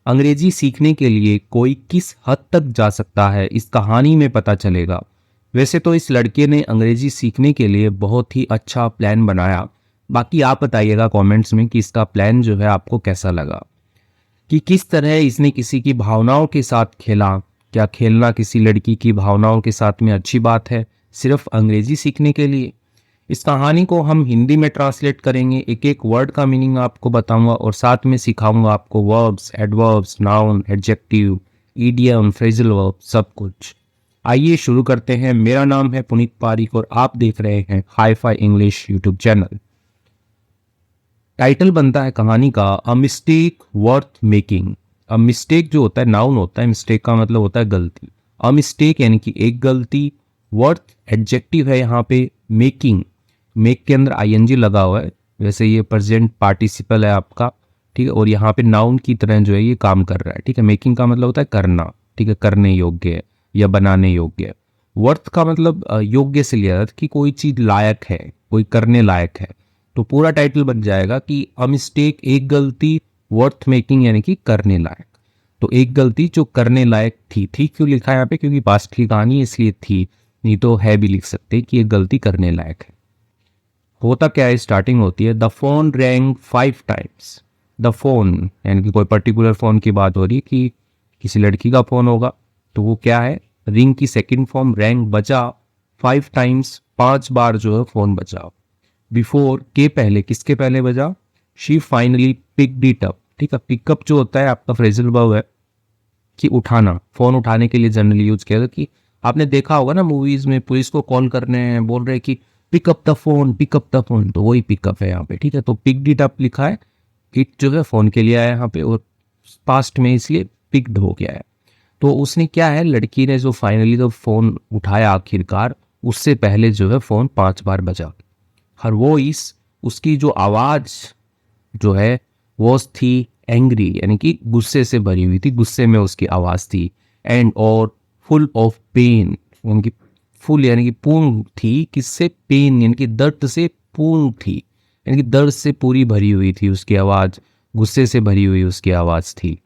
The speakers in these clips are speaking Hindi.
अंग्रेजी सीखने के लिए कोई किस हद तक जा सकता है, इस कहानी में पता चलेगा। वैसे तो इस लड़के ने अंग्रेजी सीखने के लिए बहुत ही अच्छा प्लान बनाया। बाकी आप बताइएगा कमेंट्स में कि इसका प्लान जो है आपको कैसा लगा, कि किस तरह इसने किसी की भावनाओं के साथ खेला। क्या खेलना किसी लड़की की भावनाओं के साथ में अच्छी बात है, सिर्फ अंग्रेजी सीखने के लिए? इस कहानी को हम हिंदी में ट्रांसलेट करेंगे, एक एक वर्ड का मीनिंग आपको बताऊंगा और साथ में सिखाऊंगा आपको verbs, adverbs, noun, adjective, idiom, phrasal verb, सब कुछ। आइए शुरू करते हैं। मेरा नाम है पुनीत पारिक और आप देख रहे हैं hi fi English YouTube channel. Title बनता है कहानी का a mistake worth making. A mistake जो होता है नाउन होता है, मिस्टेक का मतलब होता है गलती। अ मिस्टेक यानी कि एक गलती, वर्थ एडजेक्टिव है यहाँ पे, मेकिंग, मेक के अंदर आईएनजी लगा हुआ है, वैसे ये प्रेजेंट पार्टिसिपल है आपका, ठीक है, और यहाँ पे नाउन की तरह जो है ये काम कर रहा है, ठीक है। मेकिंग का मतलब होता है करना, ठीक है, करने योग्य है या बनाने योग्य है। वर्थ का मतलब योग्य से लिया जाता है कि कोई चीज लायक है, कोई करने लायक है। तो पूरा टाइटल बन जाएगा कि अ मिस्टेक, एक गलती, वर्थ मेकिंग यानी कि करने लायक। तो एक गलती जो करने लायक थी क्यों लिखा है यहाँ पे, क्योंकि पास्ट की कहानी है इसलिए थी, नहीं तो है भी लिख सकते कि एक गलती करने लायक है। होता क्या है, स्टार्टिंग होती है the phone wrong 5 times. The phone यानी कि कोई पर्टिकुलर फोन की बात हो रही है कि किसी लड़की का फोन होगा, तो वो क्या है, रिंग की सेकंड फॉर्म, रैंग बजा, 5 टाइम्स 5 बार जो है फोन बजा। बिफोर के पहले, किसके पहले बजा, she finally picked it up, ठीक है। पिकअप जो होता है आपका फ्रेजल वर्ब है कि उठाना, फोन उठाने के लिए जनरली यूज किया जाता है। कि आपने देखा होगा ना मूवीज में पुलिस को कॉल करने हैं, बोल रहे हैं कि pick up the phone, pick up the phone, तो वही पिकअप है यहाँ पे, ठीक है। तो पिक्ड इट अप लिखा है, इट जो है फोन के लिए आया यहाँ पे और पास्ट में इसलिए पिक्ड हो गया है। तो उसने क्या है, लड़की ने जो फाइनली जो फोन उठाया आखिरकार, उससे पहले जो है फोन 5 बार बजा। हर वॉइस, उसकी जो आवाज जो है, वॉज थी एंग्री यानी कि गुस्से से भरी हुई थी, गुस्से में उसकी आवाज थी। एंड और फुल ऑफ पेन, यानी कि फुल यानी कि पूर्ण थी, किससे, पेन यानी कि दर्द से पूर्ण थी, यानी कि दर्द से पूरी भरी हुई थी उसकी आवाज, गुस्से से भरी हुई उसकी आवाज थी।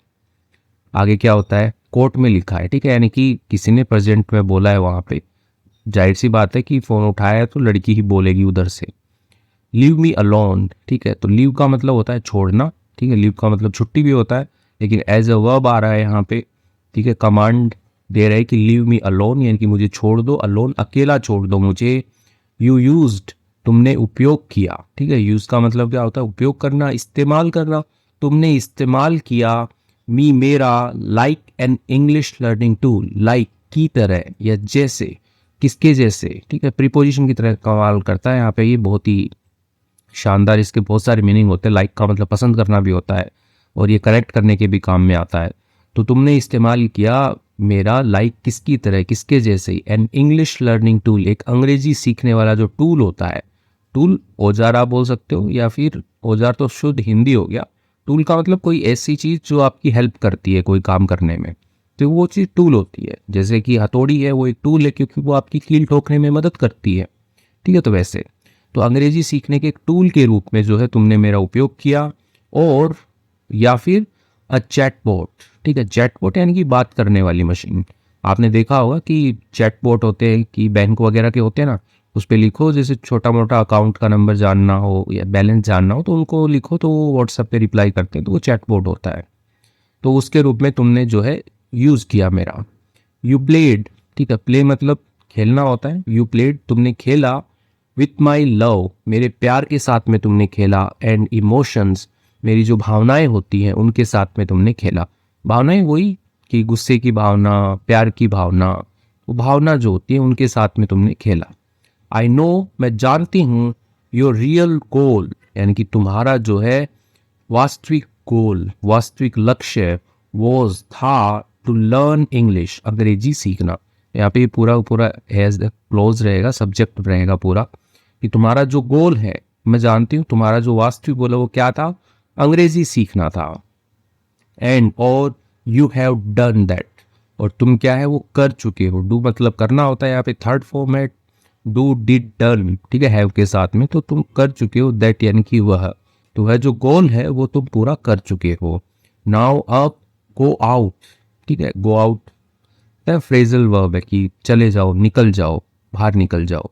आगे क्या होता है, कोर्ट में लिखा है, ठीक है, यानी कि किसी ने प्रेजेंट में बोला है वहां पे, जाहिर सी बात है कि फोन उठाया है तो लड़की ही बोलेगी उधर से। लीव मी अलोन, ठीक है, तो लीव का मतलब होता है छोड़ना, ठीक है, लीव का मतलब छुट्टी भी होता है, लेकिन एज अ वर्ब आ रहा है यहाँ पे, ठीक है। कमांड दे रहा है कि लीव मी अलोन यानी कि मुझे छोड़ दो, अलोन अकेला छोड़ दो मुझे। यू यूज्ड, तुमने उपयोग किया, ठीक है। यूज का मतलब क्या होता है, उपयोग करना, इस्तेमाल करना। तुमने इस्तेमाल किया, मी मेरा, like an English learning tool, like की तरह या जैसे, किसके जैसे, ठीक है, प्रीपोजिशन की तरह कमाल करता है यहाँ पे, ये बहुत ही शानदार, इसके बहुत सारे मीनिंग होते हैं। लाइक का मतलब पसंद करना भी होता है और ये करेक्ट करने के भी काम में आता है। तो तुमने इस्तेमाल किया मेरा, लाइक किसकी तरह, किसके जैसे ही, एन इंग्लिश लर्निंग टूल, एक अंग्रेजी सीखने वाला जो टूल होता है, टूल औजार आप बोल सकते हो, या फिर औजार तो शुद्ध हिंदी हो गया, टूल का मतलब कोई ऐसी चीज जो आपकी हेल्प करती है कोई काम करने में, तो वो चीज टूल होती है। जैसे कि हथौड़ी है, वो एक टूल है क्योंकि वो आपकी कील ठोकने में मदद करती है, ठीक है। तो वैसे तो अंग्रेजी सीखने के एक टूल के रूप में जो है तुमने मेरा उपयोग किया, और या फिर अ चैटबॉट, ठीक है, चैटबॉट यानी कि बात करने वाली मशीन। आपने देखा होगा कि चैटबॉट होते हैं कि बैंक वगैरह के होते हैं ना, उस पर लिखो, जैसे छोटा मोटा अकाउंट का नंबर जानना हो या बैलेंस जानना हो तो उनको लिखो तो वो व्हाट्सएप पे रिप्लाई करते हैं, तो वो चैटबॉट होता है। तो उसके रूप में तुमने जो है यूज किया मेरा। यू प्लेड, ठीक है, प्ले मतलब खेलना होता है, यू प्लेड तुमने खेला, विथ माई लव मेरे प्यार के साथ में तुमने खेला, एंड इमोशंस मेरी जो भावनाएं होती हैं उनके साथ में तुमने खेला। भावनाएं वही कि गुस्से की भावना, प्यार की भावना, वो भावना जो होती है उनके साथ में तुमने खेला। आई नो, मैं जानती हूँ, योर रियल गोल यानी कि तुम्हारा जो है वास्तविक गोल, वास्तविक लक्ष्य, वॉज था, टू लर्न इंग्लिश, अंग्रेजी सीखना। यहाँ पे पूरा पूरा एज क्लोज रहेगा, सब्जेक्ट रहेगा पूरा, कि तुम्हारा जो गोल है, मैं जानती हूँ तुम्हारा जो वास्तविक गोल है वो क्या था, अंग्रेजी सीखना था। एंड और यू हैव डन दैट, और तुम क्या है वो कर चुके हो। डू मतलब करना होता है, यहाँ पे थर्ड फॉर्म है, डू डिड डन, ठीक है, हैव के साथ में, तो तुम कर चुके हो, दैट यानी कि वह, तो वह जो गोल है वो तुम पूरा कर चुके हो। नाउ अब गो आउट, ठीक है, गो आउट फ्रेजल वर्ब है कि चले जाओ, निकल जाओ, बाहर निकल जाओ।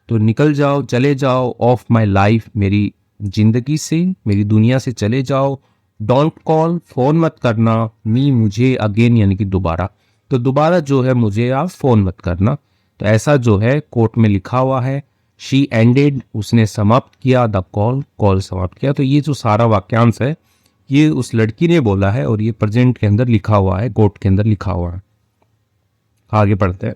तो निकल जाओ, चले जाओ, ऑफ माई लाइफ, मेरी जिंदगी से, मेरी दुनिया से चले जाओ। डोंट कॉल, फोन मत करना, मी, मुझे, अगेन यानी कि दोबारा। तो दोबारा जो है मुझे आप फोन मत करना। तो ऐसा जो है कोर्ट में लिखा हुआ है। शी एंडेड, उसने समाप्त किया, द कॉल, कॉल समाप्त किया। तो ये जो सारा वाक्यांश है ये उस लड़की ने बोला है और ये प्रेजेंट के अंदर लिखा हुआ है, कोर्ट के अंदर लिखा हुआ है। आगे पढ़ते हैं।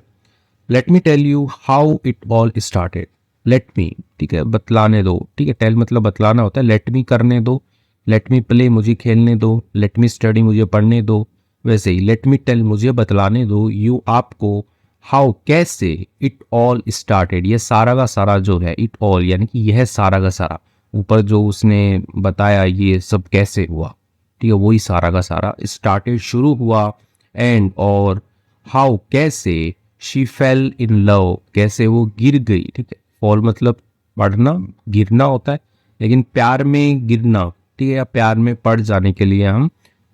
Let me tell you how it all started. Let me, ठीक है, बतलाने दो, ठीक है, टेल मतलब बतलाना होता है, लेट मी करने दो, लेट मी प्ले मुझे खेलने दो, लेट मी स्टडी मुझे पढ़ने दो। वैसे ही लेट मी टेल मुझे बतलाने दो, यू आपको, हाउ कैसे, इट ऑल स्टार्टेड, ये सारा का सारा जो है, इट ऑल यानी कि यह सारा का सारा, ऊपर जो उसने बताया ये सब कैसे हुआ, ठीक है, वही सारा का सारा, स्टार्टेड शुरू हुआ, एंड और हाउ कैसे, शी फेल इन लव, कैसे वो गिर गई, ठीक है, फॉल मतलब पड़ना, गिरना होता है, लेकिन प्यार में गिरना, ठीक है, या प्यार में पड़ जाने के लिए हम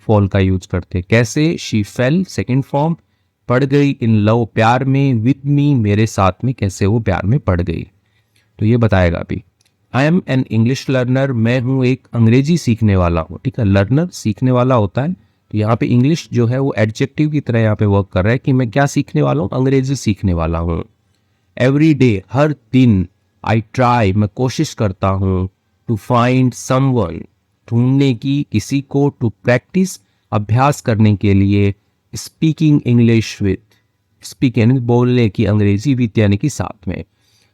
फॉल का यूज करते हैं। कैसे, शी फेल सेकंड फॉर्म, पड़ गई, इन लव प्यार में, विद मी मेरे साथ में, कैसे वो प्यार में पड़ गई। तो ये बताएगा अभी। I am an English learner, मैं हूँ एक अंग्रेजी सीखने वाला हूँ, ठीक है, लर्नर सीखने वाला होता है। तो यहाँ पे इंग्लिश जो है वो एडजेक्टिव की तरह यहाँ पे वर्क कर रहा है कि मैं क्या सीखने वाला हूँ, अंग्रेजी सीखने वाला हूँ। एवरी डे, हर दिन, आई ट्राई, मैं कोशिश करता हूँ, टू फाइंड समवन, ढूंढने की, किसी को, टू प्रैक्टिस, अभ्यास करने के लिए, स्पीकिंग इंग्लिश विथ, स्पीक यानी बोलने की, अंग्रेजी विथ यानी कि साथ में।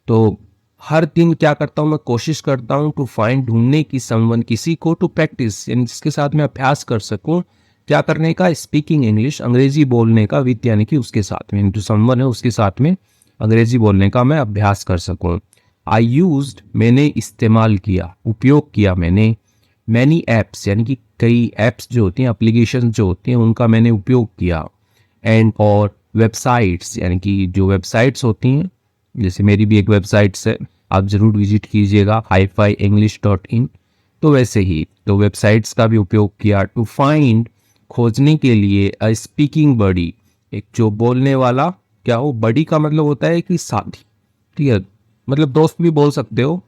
तो हर दिन क्या करता हूँ, मैं कोशिश करता हूँ, टू फाइंड ढूंढने की, समवन किसी को, टू प्रैक्टिस यानी जिसके साथ मैं अभ्यास कर सकूँ, क्या करने का, स्पीकिंग इंग्लिश, अंग्रेजी बोलने का, विथ यानी कि उसके साथ में, जो समवन है उसके साथ में अंग्रेजी बोलने का मैं अभ्यास कर सकूँ। आई यूज्ड, मैंने इस्तेमाल किया, उपयोग किया मैंने, मैनी ऐप्स यानी कि कई ऐप्स जो होती हैं, एप्लीकेशन जो होती हैं, उनका मैंने उपयोग किया। एंड और वेबसाइट्स यानी कि जो वेबसाइट्स होती हैं, जैसे मेरी भी एक वेबसाइट्स है, आप ज़रूर विजिट कीजिएगा, HiFiEnglish.in। तो वैसे ही तो वेबसाइट्स का भी उपयोग किया। टू फाइंड, खोजने के लिए, अ स्पीकिंग बडी, एक जो बोलने वाला, क्या हो, बडी का मतलब होता है कि साथी, ठीक है, मतलब दोस्त भी बोल सकते हो।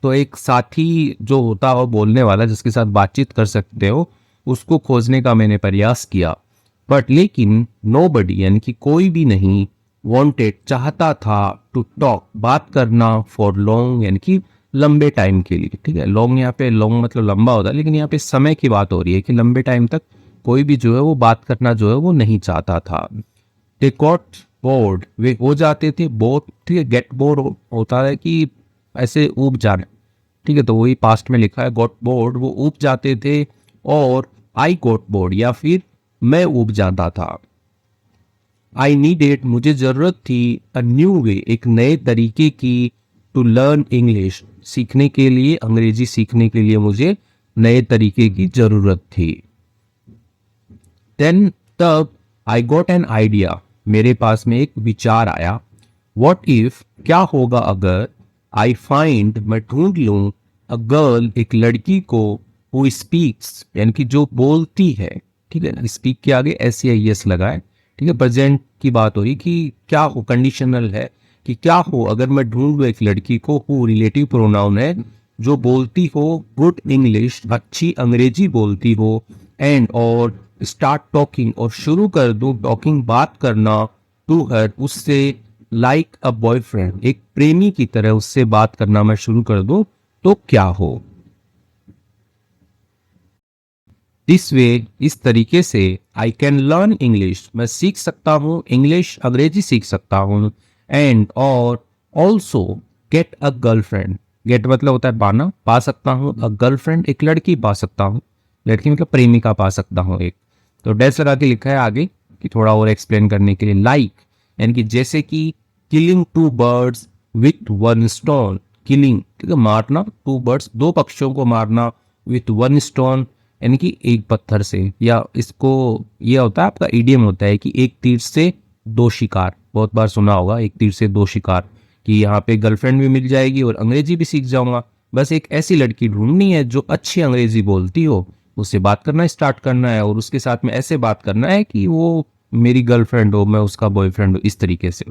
तो एक साथी जो होता हो बोलने वाला, जिसके साथ बातचीत कर सकते हो, उसको खोजने का मैंने प्रयास किया। बट लेकिन नोबडी यानी कि कोई भी नहीं, वांटेड चाहता था, टू टॉक बात करना, फॉर लॉन्ग यानी कि लंबे टाइम के लिए, ठीक है, लॉन्ग यहाँ पे लॉन्ग मतलब लंबा होता है, लेकिन यहाँ पे समय की बात हो रही है कि लंबे टाइम तक कोई भी जो है वो बात करना जो है वो नहीं चाहता था। दे गॉट बोर्ड, वे हो जाते थे, बोर, ठीक है, गेट बोर होता है कि ऐसे ऊब जाना, ठीक है, तो वही पास्ट में लिखा है, गॉट बोर्ड, वो ऊब जाते थे, और आई गॉट बोर्ड या फिर मैं ऊब जाता था। आई नीडेड, मुझे जरूरत थी, अ न्यू वे, एक नए तरीके की, टू लर्न इंग्लिश, सीखने के लिए, अंग्रेजी सीखने के लिए मुझे नए तरीके की जरूरत थी। देन तब, आई गॉट एन आइडिया, मेरे पास में एक विचार आया। वॉट इफ, क्या होगा अगर, आई फाइंड, मैं ढूंढ लूं, अ गर्ल, एक लड़की को, हु स्पीक्स यानी कि जो बोलती है, ठीक है, स्पीक के आगे SEIS लगा है, ठीक है, प्रेजेंट की बात हो रही कि क्या हो, कंडीशनल है कि क्या हो अगर मैं ढूंढ लूं एक लड़की को, हु रिलेटिव प्रोनाउन है, जो बोलती हो गुड इंग्लिश, अच्छी अंग्रेजी बोलती हो, एंड और स्टार्ट टॉकिंग, और शुरू कर दूं टॉकिंग, बात करना, टू हर, उससे, लाइक अ बॉयफ्रेंड, एक प्रेमी की तरह उससे बात करना मैं शुरू कर दूं, तो क्या हो। दिस वे, इस तरीके से, आई कैन लर्न इंग्लिश, मैं सीख सकता हूँ इंग्लिश, अंग्रेजी सीख सकता हूँ, एंड और also get a girlfriend, get मतलब होता है पाना, पा सकता हूँ, अ गर्लफ्रेंड, एक लड़की पा सकता हूँ, लड़की मतलब प्रेमिका पा सकता हूँ एक। तो डैश लगा के लिखा है आगे कि थोड़ा और एक्सप्लेन करने के लिए, लाइक यानी कि जैसे कि, killing two birds with one stone, killing, ठीक है, मारना, टू बर्ड्स, दो पक्षियों को मारना, विथ वन स्टोन यानी कि एक पत्थर से, या इसको ये होता है आपका इडियम होता है कि एक तीर से दो शिकार, बहुत बार सुना होगा, एक तीर से दो शिकार, कि यहाँ पे गर्लफ्रेंड भी मिल जाएगी और अंग्रेजी भी सीख जाऊंगा। बस एक ऐसी लड़की ढूंढनी है जो अच्छी अंग्रेजी बोलती हो, उससे बात करना स्टार्ट करना है और उसके साथ में ऐसे बात करना है कि वो मेरी गर्लफ्रेंड हो, मैं उसका बॉयफ्रेंड हो, इस तरीके से।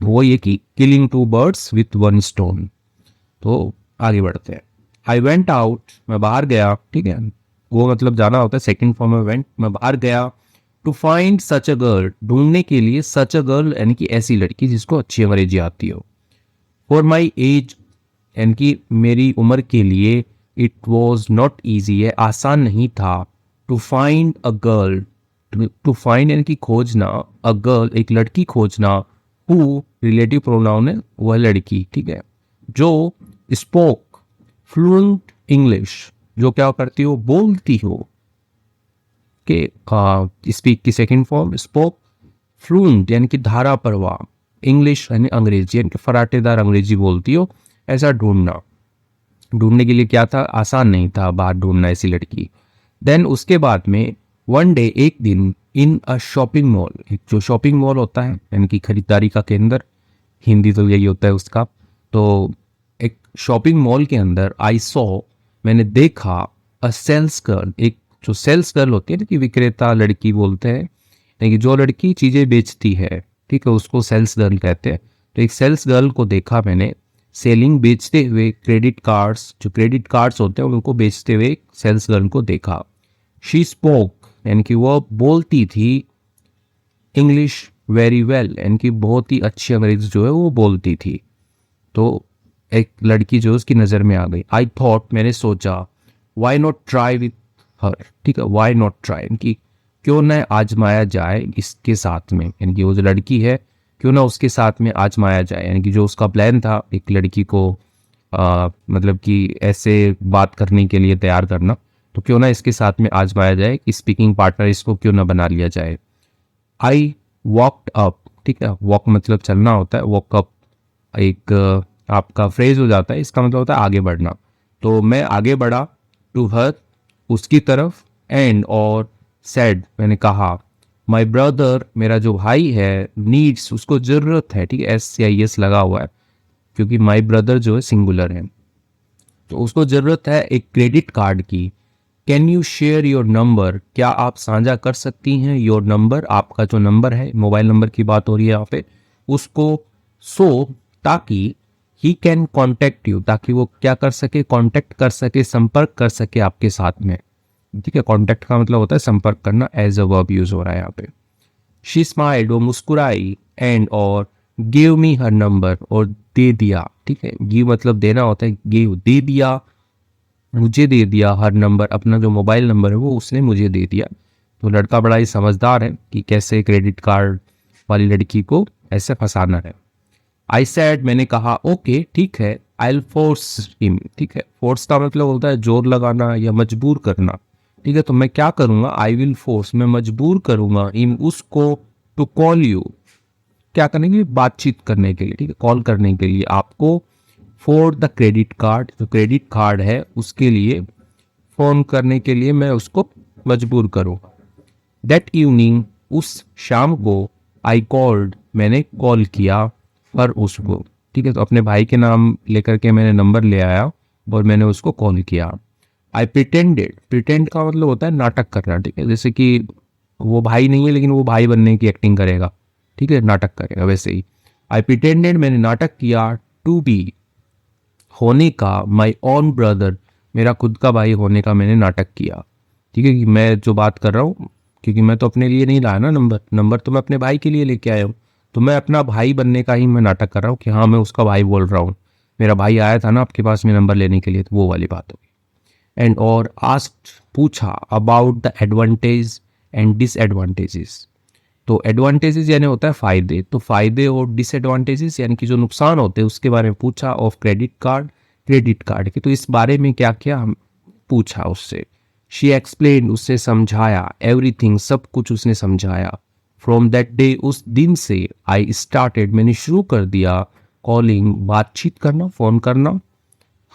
वो ये कि killing two birds with one stone. तो आगे बढ़ते हैं। आई वेंट आउट, मैं बाहर गया, ठीक है, वो मतलब जाना होता है, सेकंड फॉर्म में वेंट, मैं बाहर गया। To find such a girl, ढूंढने के लिए, सच अ गर्ल यानी कि ऐसी लड़की जिसको अच्छी अंग्रेजी आती हो। फॉर माई एज यानी कि मेरी उम्र के लिए, इट वॉज नॉट ईजी है, आसान नहीं था। To find a girl, to find यानी कि खोजना, अ गर्ल एक लड़की खोजना, हु रिलेटिव प्रोनाउन है, वह लड़की, ठीक है, जो स्पोक फ्लुएंट इंग्लिश, जो क्या करती हो, बोलती हो, के स्पीक की सेकंड फॉर्म स्पोक, फ्लुएंट यानी कि धारा प्रवाह, इंग्लिश यानी अंग्रेजी, यानी कि फराटेदार अंग्रेजी बोलती हो, ऐसा ढूंढना। ढूंढने के लिए क्या था, आसान नहीं था बाहर ढूंढना ऐसी लड़की। देन उसके बाद में वन डे, एक दिन, इन अ शॉपिंग मॉल, एक जो शॉपिंग मॉल होता है यानी कि खरीदारी का केंद्र, हिंदी तो यही होता है उसका। तो एक शॉपिंग मॉल के अंदर आई सॉ, मैंने देखा, अ सेल्स गर्ल, एक जो सेल्स गर्ल होती है ना कि विक्रेता लड़की बोलते हैं, यानी कि जो लड़की चीज़ें बेचती है, ठीक है, उसको सेल्स गर्ल कहते हैं। तो एक सेल्स गर्ल को देखा मैंने, सेलिंग बेचते हुए क्रेडिट कार्ड्स, जो क्रेडिट कार्ड्स होते हैं उनको बेचते हुए सेल्स गर्ल को देखा। शी स्पोक यानी कि वह बोलती थी, इंग्लिश वेरी वेल यानी कि बहुत ही अच्छी अंग्रेजी जो है वो बोलती थी। तो एक लड़की जो उसकी नज़र में आ गई। आई थॉट, मैंने सोचा, why not try with her, ठीक है, वाई नॉट ट्राई यानी कि क्यों न आजमाया जाए इसके साथ में, यानी कि वो जो लड़की है क्यों ना उसके साथ में आजमाया जाए, यानी कि जो उसका प्लान था एक लड़की को मतलब कि ऐसे बात करने के लिए तैयार करना, तो क्यों ना इसके साथ में आजमाया जाए कि स्पीकिंग पार्टनर इसको क्यों ना बना लिया जाए। आई वॉकड अप, ठीक है, वॉक मतलब चलना होता है, वॉक अप एक आपका फ्रेज हो जाता है, इसका मतलब होता है आगे बढ़ना। तो मैं आगे बढ़ा, टू हर उसकी तरफ, एंड और सेड मैंने कहा, माई ब्रदर मेरा जो भाई है, नीड्स उसको जरूरत है, ठीक है, एस या एस लगा हुआ है क्योंकि माई ब्रदर जो है सिंगुलर है, तो उसको जरूरत है एक क्रेडिट कार्ड की। Can you share your number, क्या आप साझा कर सकती हैं योर नंबर, आपका जो नंबर है, मोबाइल नंबर की बात हो रही है यहाँ पे, उसको, सो ताकि, ही कैन कॉन्टेक्ट यू, ताकि वो क्या कर सके, कॉन्टेक्ट कर सके, संपर्क कर सके आपके साथ में, ठीक है, कॉन्टेक्ट का मतलब होता है संपर्क करना, एज अ वर्ब यूज हो रहा है यहाँ पे। शी स्माइल्ड, वो मुस्कुराई, एंड और गिव मी हर नंबर, और दे दिया, ठीक है, गिव मतलब देना होता है, गिव दे दिया, मुझे दे दिया हर नंबर, अपना जो मोबाइल नंबर है वो उसने मुझे दे दिया। तो लड़का बड़ा ही समझदार है कि कैसे क्रेडिट कार्ड वाली लड़की को ऐसे फंसाना है। आई सेड, मैंने कहा, ओके ठीक है, आई विल फोर्स हिम, ठीक है, फोर्स का मतलब होता है जोर लगाना या मजबूर करना, ठीक है, तो मैं क्या करूंगा, आई विल फोर्स, मैं मजबूर करूंगा, हिम उसको, टू कॉल यू, क्या करने के लिए, बातचीत करने के लिए, ठीक है, कॉल करने के लिए आपको, फॉर द क्रेडिट कार्ड, जो क्रेडिट कार्ड है उसके लिए फोन करने के लिए मैं उसको मजबूर करूंगा। दैट इवनिंग, उस शाम को, आई कॉल्ड, मैंने कॉल किया, पर उसको, ठीक है, तो अपने भाई के नाम लेकर के मैंने नंबर ले आया और मैंने उसको कॉल किया। आई प्रिटेंडेड, प्रिटेंड का मतलब होता है नाटक करना, ठीक है, जैसे कि वो भाई नहीं है लेकिन वो भाई बनने की एक्टिंग करेगा, ठीक है, नाटक करेगा, वैसे ही आई प्रिटेंडेड, मैंने नाटक किया, टू बी होने का, माई ओन ब्रदर मेरा खुद का भाई होने का मैंने नाटक किया, ठीक है, कि मैं जो बात कर रहा हूँ, क्योंकि मैं तो अपने लिए नहीं लाया ना नंबर, नंबर तो मैं अपने भाई के लिए लेके आया हूँ, तो मैं अपना भाई बनने का ही मैं नाटक कर रहा हूँ कि हाँ मैं उसका भाई बोल रहा हूँ, मेरा भाई आया था ना आपके पास में नंबर लेने के लिए, तो वो वाली बात होगी। एंड और आस्क्ड, पूछा, about the advantage and disadvantages, तो एडवांटेजेस यानी होता है फायदे, तो फायदे और डिसएडवांटेजेस यानी कि जो नुकसान होते हैं उसके बारे में पूछा, of credit card, credit card के, तो इस बारे में क्या क्या हम पूछा उससे। शी एक्सप्लेन, उससे समझाया, एवरीथिंग सब कुछ उसने समझाया। फ्रॉम दैट डे, उस दिन से, आई स्टार्टेड मैंने शुरू कर दिया, कॉलिंग बातचीत करना, फोन करना,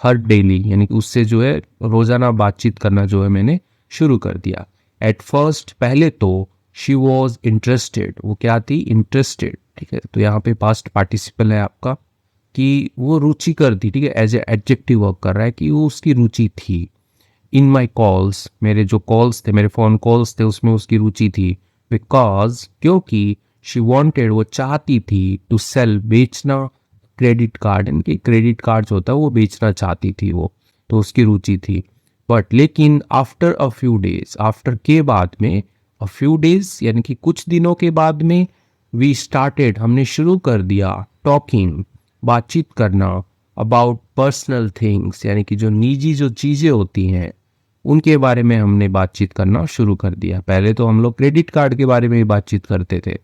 हर डेली यानी कि उससे जो है रोजाना बातचीत करना जो है मैंने शुरू कर दिया। एट फर्स्ट, पहले तो, शी वॉज इंटरेस्टेड, वो क्या थी, इंटरेस्टेड, ठीक है, तो यहाँ पे पास्ट पार्टिसिपल है आपका, कि वो रुचि कर थी, ठीक है, एज ए एडजेक्टिव वर्क कर रहा है कि वो उसकी रुचि थी। इन माई कॉल्स, मेरे जो कॉल्स थे, मेरे फ़ोन कॉल्स थे, उसमें उसकी रुचि थी। बिकॉज, क्योंकि शी वॉन्टेड, वो चाहती थी, टू सेल, बेचना क्रेडिट कार्ड, इनके क्रेडिट कार्ड जो होता है वो बेचना चाहती थी वो, तो उसकी रुचि थी। बट लेकिन after a few days, after के बाद में, अ फ्यू डेज यानी कि कुछ दिनों के बाद में, वी स्टार्टेड, हमने शुरू कर दिया, टॉकिंग, बातचीत करना, अबाउट पर्सनल थिंग्स, यानी कि जो निजी जो चीज़ें होती हैं उनके बारे में हमने बातचीत करना शुरू कर दिया। पहले तो हम लोग क्रेडिट कार्ड के बारे में ही बातचीत करते थे,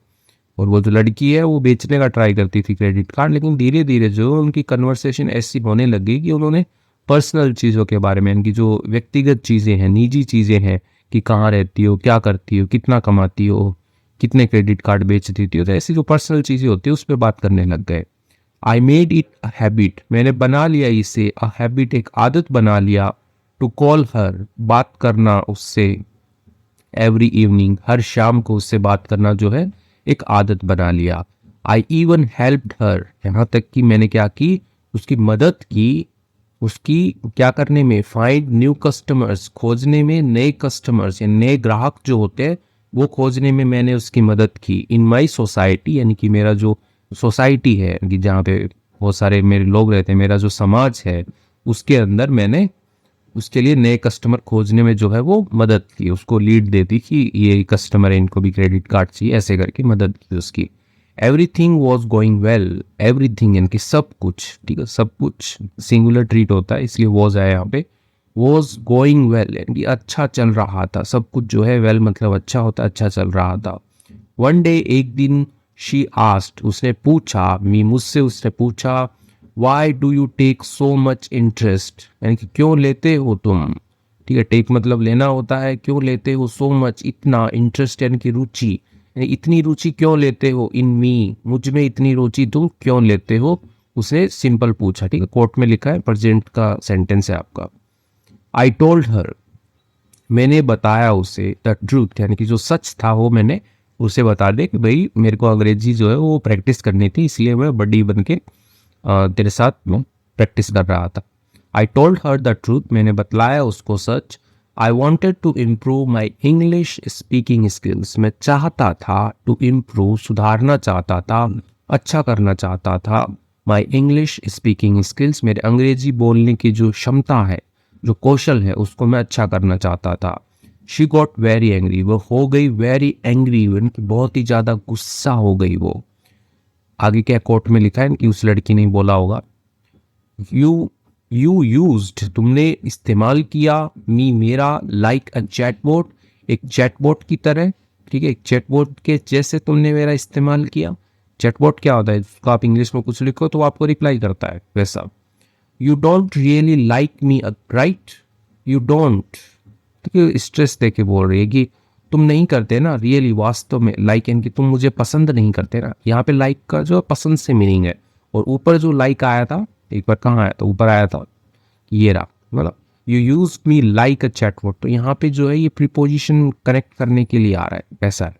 और वो जो लड़की है वो बेचने का ट्राई करती थी क्रेडिट कार्ड, लेकिन धीरे धीरे जो उनकी कन्वर्सेशन ऐसी होने लगी कि उन्होंने पर्सनल चीज़ों के बारे में, इनकी जो व्यक्तिगत चीज़ें हैं, निजी चीज़ें हैं, कि कहाँ रहती हो, क्या करती हो, कितना कमाती हो, कितने क्रेडिट कार्ड बेच देती हो, तो ऐसी जो पर्सनल चीज़ें होती है उस पर बात करने लग गए। I made it a habit, मैंने बना लिया इसे, अ हैबिट, एक आदत बना लिया, टू कॉल हर, बात करना उससे, एवरी इवनिंग, हर शाम को उससे बात करना जो है एक आदत बना लिया। आई इवन हेल्प्ड हर, यहाँ तक कि मैंने क्या की, उसकी मदद की, उसकी क्या करने में, फाइंड न्यू कस्टमर्स, खोजने में नए कस्टमर्स या नए ग्राहक जो होते हैं वो खोजने में मैंने उसकी मदद की। इन माई सोसाइटी, यानी कि मेरा जो सोसाइटी है कि जहाँ पे बहुत सारे मेरे लोग रहते हैं, मेरा जो समाज है उसके अंदर मैंने उसके लिए नए कस्टमर खोजने में जो है वो मदद की, उसको लीड देती कि ये कस्टमर है, इनको भी क्रेडिट कार्ड चाहिए, ऐसे करके मदद की उसकी। Everything was going well, everything यानी कि सब कुछ, ठीक है, सब कुछ सिंगुलर ट्रीट होता है इसलिए वॉज आया यहाँ पे। वॉज गोइंग वेल यानी कि अच्छा चल रहा था, सब कुछ जो है वेल मतलब अच्छा होता, अच्छा चल रहा था। वन डे, एक दिन, शी आस्क्ड, उसने पूछा, मी, मुझसे उसने पूछा, why do you take so much interest, यानी कि क्यों लेते हो तुम, ठीक है, टेक मतलब लेना होता है, क्यों लेते हो, सो मच इतना, इंटरेस्ट यानी कि रुचि, यानी इतनी रुचि क्यों लेते हो, इन मी, मुझ में इतनी रुचि तुम क्यों लेते हो, उसने सिंपल पूछा, ठीक है, कोर्ट में लिखा है, प्रेजेंट का सेंटेंस है आपका। आई टोल्ड हर, मैंने बताया उसे, द ट्रूथ यानी कि जो सच था वो मैंने उसे बता दिया कि भाई मेरे को अंग्रेजी जो है वो प्रैक्टिस करनी थी, इसलिए मैं बड़ी बन के तेरे साथ मैं प्रैक्टिस कर रहा था। I told her the truth, मैंने बतलाया उसको सच। I wanted to improve my English speaking skills, मैं चाहता था टू इम्प्रूव, सुधारना चाहता था, अच्छा करना चाहता था, माई इंग्लिश स्पीकिंग स्किल्स, मेरे अंग्रेजी बोलने की जो क्षमता है, जो कौशल है, उसको मैं अच्छा करना चाहता था। शी गॉट वेरी एंग्री, वो हो गई वेरी एंग्री, उनकी बहुत ही ज़्यादा गुस्सा हो गई वो। आगे क्या कोर्ट में लिखा है कि उस लड़की ने बोला होगा, यू यूज्ड, तुमने इस्तेमाल किया, मी, मेरा, लाइक अ चैटबॉट, एक चैटबॉट की तरह, ठीक है, एक चैटबॉट के जैसे तुमने मेरा इस्तेमाल किया। चैटबॉट क्या होता है, उसको आप इंग्लिश में कुछ लिखो तो आपको रिप्लाई करता है, वैसा। You don't really like me, right, you don't, ठीक है, स्ट्रेस देके बोल रही है कि तुम नहीं करते ना, रियली, वास्तव में, लाइक यानी कि तुम मुझे पसंद नहीं करते ना, यहाँ पे लाइक का जो पसंद से मीनिंग है। और ऊपर जो लाइक आया था, एक बार कहाँ आया था, ऊपर आया था, ये रहा, मतलब you use me like a chatbot, तो यहाँ पे जो है ये प्रीपोजिशन कनेक्ट करने के लिए आ रहा है, वैसा है,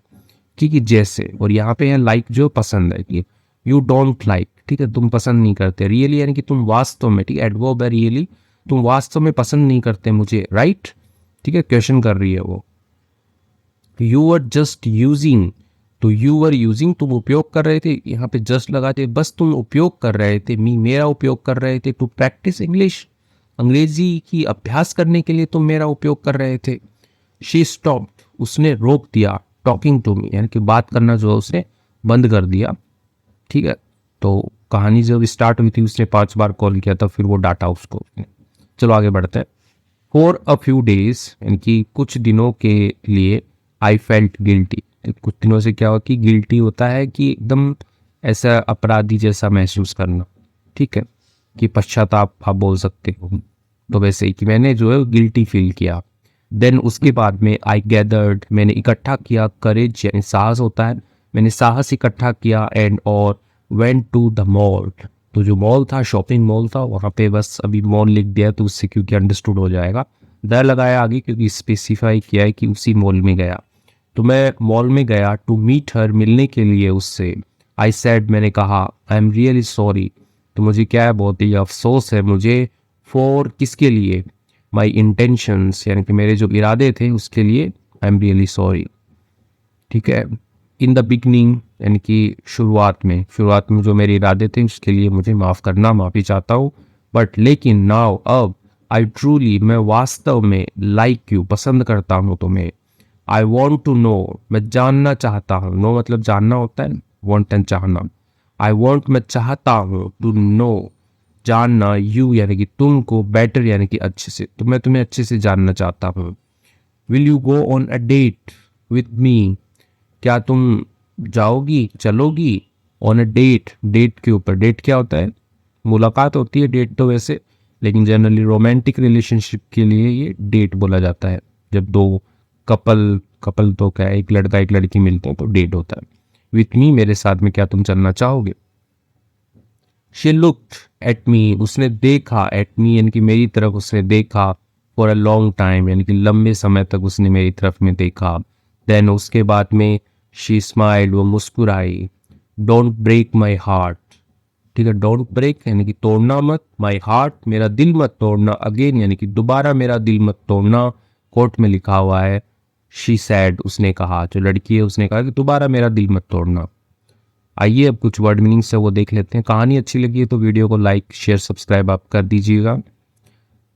ठीक है, जैसे। और यहाँ पे है लाइक जो पसंद है, कि यू डोंट लाइक, ठीक है, तुम पसंद नहीं करते, रियली यानी कि तुम वास्तव में, ठीक है, एडवर्ब है रियली, तुम वास्तव में पसंद नहीं करते मुझे, राइट, ठीक है, क्वेश्चन कर रही है वो। यू आर जस्ट यूजिंग, तो यू आर यूजिंग, तुम उपयोग कर रहे थे, यहाँ पे जस्ट लगाते, बस तुम उपयोग कर रहे थे, मी, मेरा उपयोग कर रहे थे, टू प्रैक्टिस इंग्लिश, अंग्रेजी की अभ्यास करने के लिए तुम मेरा उपयोग कर रहे थे। शी स्टॉप्ड, उसने रोक दिया, टॉकिंग टू मी, यानी कि बात करना जो है उसने बंद कर दिया, ठीक है। तो कहानी जब स्टार्ट हुई थी उसने 5 बार कॉल किया था, फिर वो डांटा उसको। चलो आगे बढ़ते हैं। फॉर अ फ्यू डेज, यानी कि कुछ दिनों के लिए, आई फेल्ट गिल्टी, कुछ दिनों से क्या हुआ कि गिल्टी होता है कि एकदम ऐसा अपराधी जैसा महसूस करना, ठीक है, कि पश्चाताप आप बोल सकते हो, तो वैसे ही कि मैंने जो है गिल्टी फील किया। देन उसके बाद में आई गैदर्ड, मैंने इकट्ठा किया, करेज यानी साहस होता है, मैंने साहस इकट्ठा किया, एंड और वेंट टू द मॉल, तो जो मॉल था, शॉपिंग मॉल था, वहाँ पे बस अभी मॉल लिख दिया तो उससे क्योंकि अंडरस्टूड हो जाएगा, द लगाया आगे क्योंकि स्पेसिफाई किया है कि उसी मॉल में गया। तो मैं मॉल में गया, टू मीट हर, मिलने के लिए उससे। आई सैड, मैंने कहा, आई एम रियली सॉरी, तो मुझे क्या है, बहुत ही अफसोस है मुझे, फॉर, किसके लिए, माई इंटेंशंस यानी कि मेरे जो इरादे थे उसके लिए आई एम रियली सॉरी। ठीक है। इन द बिगनिंग यानी कि शुरुआत में जो मेरे इरादे थे उसके लिए मुझे माफ़ करना, माफ़ी चाहता हूँ। बट लेकिन नाउ अब आई ट्रूली मैं वास्तव में लाइक यू पसंद करता हूँ तुम्हें। आई वॉन्ट टू नो मैं जानना चाहता हूँ। नो मतलब जानना होता है, वॉन्ट एंड चाहना। आई वॉन्ट मैं चाहता हूँ, टू नो जानना, यू यानी कि तुमको, बेटर यानी कि अच्छे से, तो मैं तुम्हें अच्छे से जानना चाहता हूँ। Will you go on a date with me क्या तुम जाओगी, चलोगी ऑन अ डेट। डेट के ऊपर, डेट क्या होता है, मुलाकात होती है डेट तो वैसे, लेकिन जनरली रोमांटिक रिलेशनशिप के लिए ये डेट बोला जाता है। जब दो कपल कपल तो क्या है, एक लड़का एक लड़की मिलते हैं तो डेट होता है। विथ मी मेरे साथ में क्या तुम चलना चाहोगे। शी लुक्ड एट मी उसने देखा, एट मी यानी कि मेरी तरफ उसने देखा, फॉर अ लॉन्ग टाइम यानी कि लंबे समय तक उसने मेरी तरफ में देखा। देन उसके बाद में शी स्माइल्ड वो मुस्कुराई। Don't break my heart. ठीक है, डोंट ब्रेक यानी कि तोड़ना मत, माई हार्ट मेरा दिल मत तोड़ना, अगेन यानी कि दोबारा मेरा दिल मत तोड़ना। कोर्ट में लिखा हुआ है शी सैड उसने कहा, जो लड़की है उसने कहा कि दोबारा मेरा दिल मत तोड़ना। आइए अब कुछ वर्ड मीनिंग से वो देख लेते हैं। कहानी अच्छी लगी है तो वीडियो को लाइक शेयर सब्सक्राइब आप कर दीजिएगा।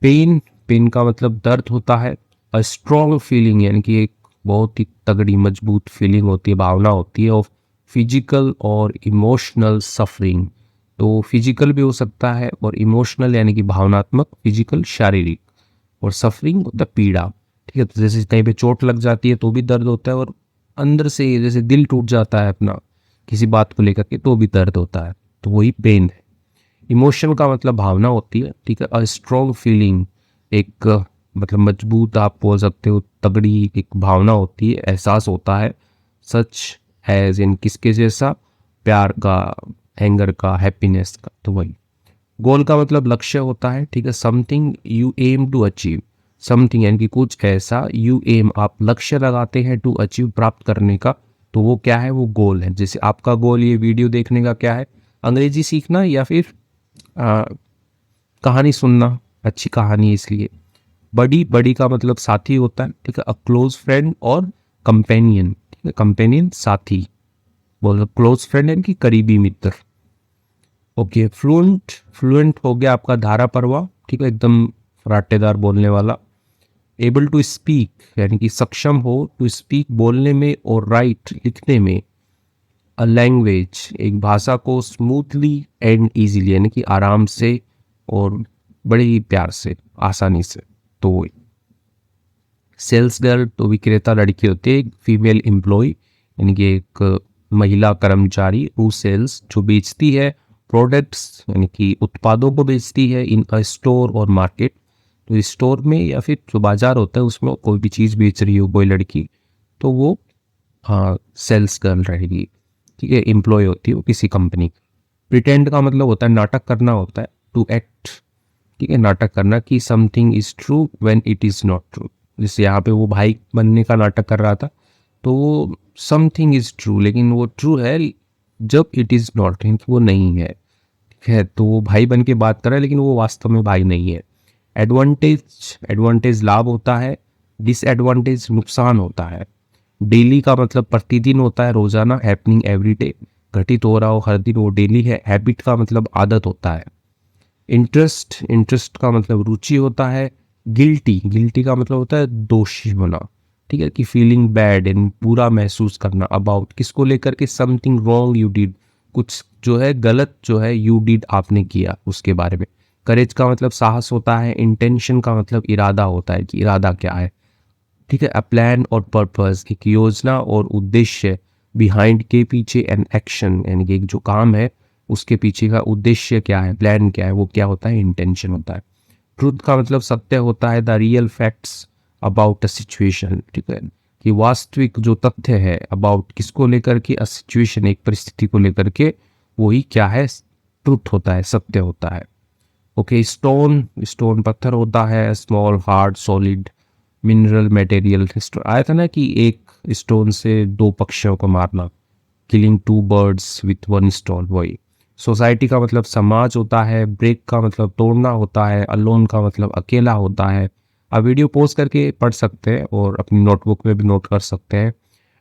पेन, पेन का मतलब दर्द होता है। अ स्ट्रॉन्ग फीलिंग यानी कि एक बहुत ही तगड़ी मजबूत फीलिंग होती है, भावना होती है ऑफ फिजिकल और इमोशनल सफरिंग। तो फिजिकल भी हो सकता है और इमोशनल यानी कि भावनात्मक, फिजिकल शारीरिक, और सफरिंग होता है पीड़ा। ठीक है, तो जैसे कहीं पे चोट लग जाती है तो भी दर्द होता है, और अंदर से जैसे दिल टूट जाता है अपना किसी बात को लेकर के तो भी दर्द होता है, तो वही पेन है। इमोशन का मतलब भावना होती है। ठीक है, अ स्ट्रॉन्ग फीलिंग एक मतलब मजबूत आप बोल सकते हो, तगड़ी एक भावना होती है, एहसास होता है। सच हैज़ इन किसके जैसा, प्यार का, एंगर का, हैप्पीनेस का, तो वही। गोल का मतलब लक्ष्य होता है। ठीक है, something you aim to achieve, something यानी कि कुछ ऐसा, यू एम आप लक्ष्य लगाते हैं, टू अचीव प्राप्त करने का, तो वो क्या है, वो गोल है। जैसे आपका गोल ये वीडियो देखने का क्या है, अंग्रेजी सीखना या फिर आ, कहानी सुनना, अच्छी कहानी इसलिए। बडी, बडी का मतलब साथी होता है। ठीक है, अ क्लोज फ्रेंड और कंपेनियन। ठीक है, कंपेनियन साथी, बोलो क्लोज फ्रेंड यानी कि करीबी मित्र। ओके, फ्लुएंट, फ्लुएंट हो गया आपका धारा प्रवाह। ठीक है, एकदम फराटेदार बोलने वाला। एबल टू स्पीक यानी कि सक्षम हो, टू स्पीक बोलने में, और राइट लिखने में। अ लैंग्वेज एक भाषा को, स्मूथली एंड इजीली यानी कि आराम से और बड़े ही प्यार से, आसानी से। तो सेल्स गर्ल तो विक्रेता लड़की होती है, एक फीमेल एम्प्लॉय यानी कि एक महिला कर्मचारी। हु सेल्स जो बेचती है, प्रोडक्ट्स यानी कि उत्पादों को बेचती है, इन अ स्टोर और मार्केट, तो स्टोर में या फिर जो बाजार होता है उसमें कोई भी चीज़ बेच रही हो कोई लड़की, तो वो हाँ सेल्स गर्ल रहेगी। ठीक है, एम्प्लॉय होती है वो किसी कंपनी की। प्रिटेंड का मतलब होता है नाटक करना होता है, टू एक्ट। ठीक है, नाटक करना कि something is true when it is not true. जैसे यहाँ पे वो भाई बनने का नाटक कर रहा था, तो वो समथिंग इज ट्रू लेकिन वो ट्रू है जब इट इज़ नॉट, वो नहीं है। ठीक है, तो वो भाई बन के बात कर रहा है लेकिन वो वास्तव में भाई नहीं है। एडवांटेज, एडवांटेज लाभ होता है, डिसएडवांटेज नुकसान होता है। डेली का मतलब प्रतिदिन होता है, रोजाना, हैपनिंग एवरी डे, घटित हो रहा हो हर दिन, वो डेली है। हैबिट का मतलब आदत होता है। इंटरेस्ट, इंटरेस्ट का मतलब रुचि होता है। गिल्टी, गिल्टी का मतलब होता है दोषी होना। ठीक है, कि फीलिंग बैड एंड बुरा महसूस करना, अबाउट किसको लेकर के, समथिंग रॉन्ग यू डिड कुछ जो है गलत जो है, यू डिड आपने किया उसके बारे में। करेज का मतलब साहस होता है। इंटेंशन का मतलब इरादा होता है कि इरादा क्या है। ठीक है, अ प्लान और पर्पस एक योजना और उद्देश्य, बिहाइंड के पीछे, एन एक्शन यानी कि एक जो काम है उसके पीछे का उद्देश्य क्या है, प्लान क्या है, वो क्या होता है, इंटेंशन होता है। ट्रुथ का मतलब सत्य होता है, the real facts about a situation. ठीक है, कि वास्तविक जो तथ्य है, अबाउट किसको लेकर के, अ सिचुएशन एक परिस्थिति को लेकर के, वही क्या है, ट्रुथ होता है, सत्य होता है। ओके, स्टोन, स्टोन पत्थर होता है। Small, hard, solid, mineral material. आया था ना कि एक स्टोन से दो पक्षियों को मारना, killing two birds with one stone, वही। सोसाइटी का मतलब समाज होता है। ब्रेक का मतलब तोड़ना होता है। अलोन का मतलब अकेला होता है। आप वीडियो पॉज करके पढ़ सकते हैं और अपनी नोटबुक में भी नोट कर सकते हैं।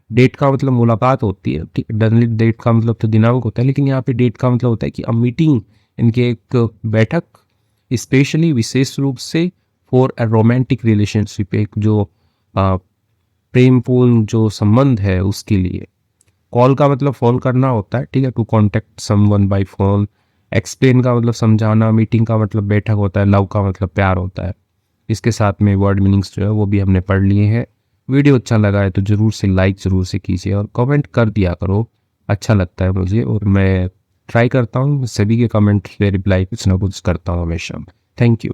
डेट का मतलब मुलाकात होती है, ठीक, डनली डेट का मतलब तो दिनांक होता है, लेकिन यहाँ पे डेट का मतलब होता है कि अ मीटिंग, इनके एक बैठक, स्पेशली विशेष रूप से फॉर अ रोमांटिक रिलेशनशिप, एक जो प्रेमपूर्ण जो संबंध है उसके लिए। कॉल का मतलब फ़ोन करना होता है, ठीक है, to contact someone by phone. Explain का मतलब समझाना, मीटिंग का मतलब बैठक होता है, लव का मतलब प्यार होता है। इसके साथ में वर्ड मीनिंग्स जो है वो भी हमने पढ़ लिए हैं। वीडियो अच्छा लगा है तो ज़रूर से लाइक ज़रूर से कीजिए और कमेंट कर दिया करो, अच्छा लगता है मुझे और मैं ट्राई करता हूँ सभी के कमेंट पे रिप्लाई कुछ ना कुछ करता हूँ हमेशा। Thank you.